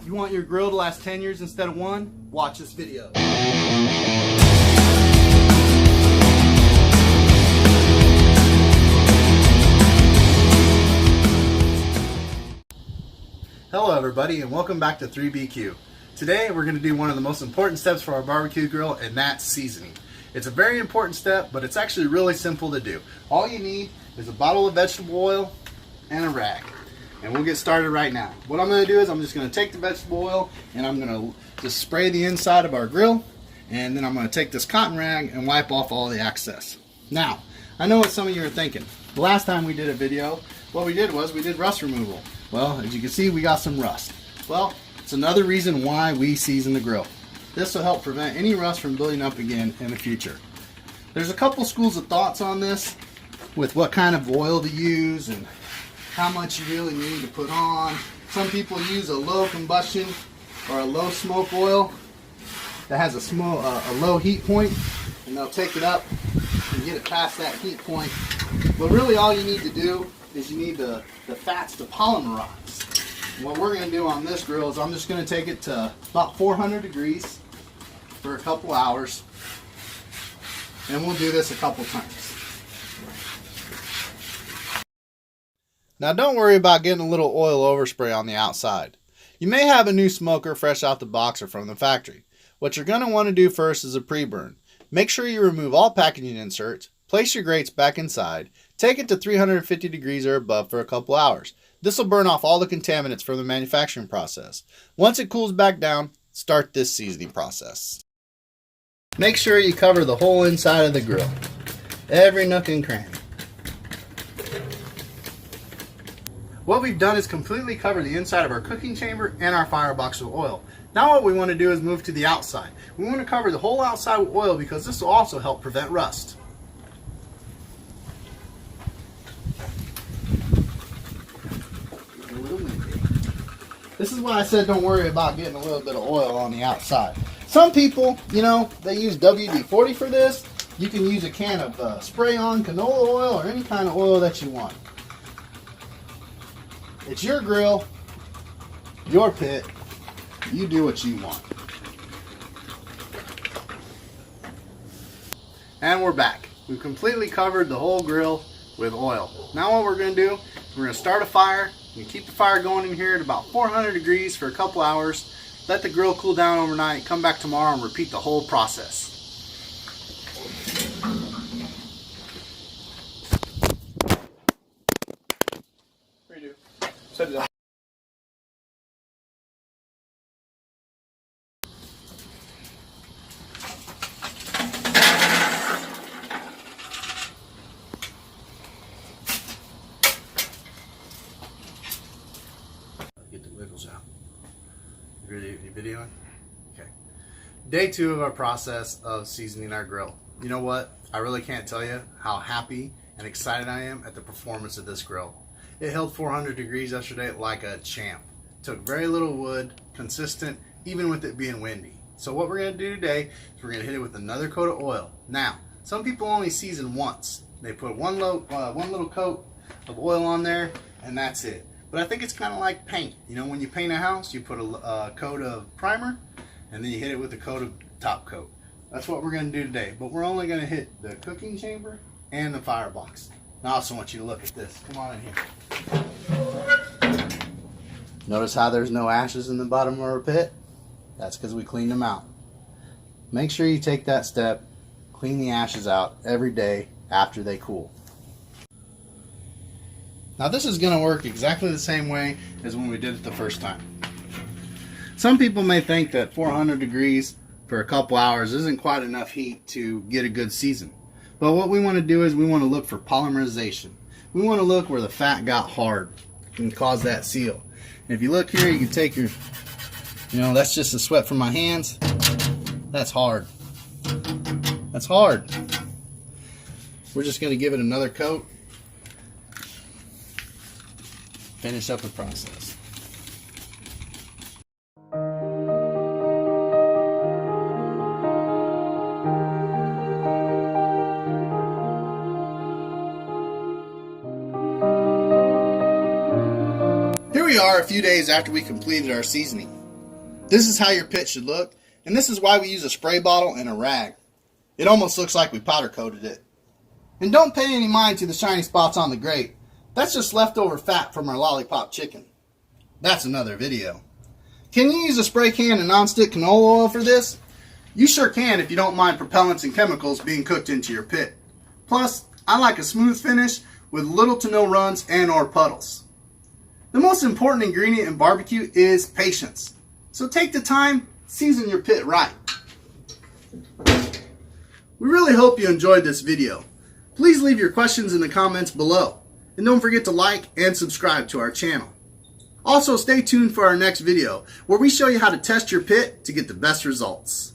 You want your grill to last 10 years instead of 1? Watch this video. Hello everybody and welcome back to 3BQ. Today we're going to do one of the most important steps for our barbecue grill, and that's seasoning. It's a very important step, but it's actually really simple to do. All you need is a bottle of vegetable oil and a rag. And we'll get started right now. What I'm going to do is I'm just going to take the vegetable oil and I'm going to just spray the inside of our grill, and then I'm going to take this cotton rag and wipe off all the excess. Now, I know what some of you are thinking. The last time we did a video, what we did was we did rust removal. Well, as you can see, we got some rust. Well, it's another reason why we season the grill. This will help prevent any rust from building up again in the future. There's a couple schools of thoughts on this with what kind of oil to use and how much you really need to put on. Some people use a low combustion or a low smoke oil that has a low heat point, and they'll take it up and get it past that heat point. But really all you need to do is you need the fats to polymerize. And what we're going to do on this grill is I'm just going to take it to about 400 degrees for a couple hours, and we'll do this a couple times. Now don't worry about getting a little oil overspray on the outside. You may have a new smoker fresh out the box or from the factory. What you're going to want to do first is a pre-burn. Make sure you remove all packaging inserts, place your grates back inside, take it to 350 degrees or above for a couple hours. This will burn off all the contaminants from the manufacturing process. Once it cools back down, start this seasoning process. Make sure you cover the whole inside of the grill, every nook and cranny. What we've done is completely cover the inside of our cooking chamber and our firebox with oil. Now what we want to do is move to the outside. We want to cover the whole outside with oil because this will also help prevent rust. This is why I said don't worry about getting a little bit of oil on the outside. Some people, they use WD-40 for this. You can use a can of spray-on canola oil or any kind of oil that you want. It's your grill, your pit, you do what you want. And we're back. We've completely covered the whole grill with oil. Now what we're going to do, we're going to start a fire. You keep the fire going in here at about 400 degrees for a couple hours. Let the grill cool down overnight, come back tomorrow and repeat the whole process. Redo. Set it up. Get the wiggles out. You videoing? Okay. Day 2 of our process of seasoning our grill. You know what? I really can't tell you how happy and excited I am at the performance of this grill. It held 400 degrees yesterday like a champ. Took very little wood, consistent, even with it being windy. So what we're going to do today is we're going to hit it with another coat of oil. Now, some people only season once. They put one little coat of oil on there and that's it. But I think it's kind of like paint. When you paint a house, you put a coat of primer and then you hit it with a coat of top coat. That's what we're going to do today. But we're only going to hit the cooking chamber and the firebox. Now I also want you to look at this. Come on in here. Notice how there's no ashes in the bottom of our pit? That's because we cleaned them out. Make sure you take that step, clean the ashes out every day after they cool. Now this is going to work exactly the same way as when we did it the first time. Some people may think that 400 degrees for a couple hours isn't quite enough heat to get a good season. But what we want to do is we want to look for polymerization. We want to look where the fat got hard and cause that seal. And if you look here, you can take your, that's just the sweat from my hands. That's hard. That's hard. We're just going to give it another coat. Finish up the process. Here we are a few days after we completed our seasoning. This is how your pit should look, and this is why we use a spray bottle and a rag. It almost looks like we powder coated it. And don't pay any mind to the shiny spots on the grate. That's just leftover fat from our lollipop chicken. That's another video. Can you use a spray can and nonstick canola oil for this? You sure can if you don't mind propellants and chemicals being cooked into your pit. Plus, I like a smooth finish with little to no runs and or puddles. The most important ingredient in barbecue is patience. So take the time, season your pit right. We really hope you enjoyed this video. Please leave your questions in the comments below. And don't forget to like and subscribe to our channel. Also, stay tuned for our next video where we show you how to test your pit to get the best results.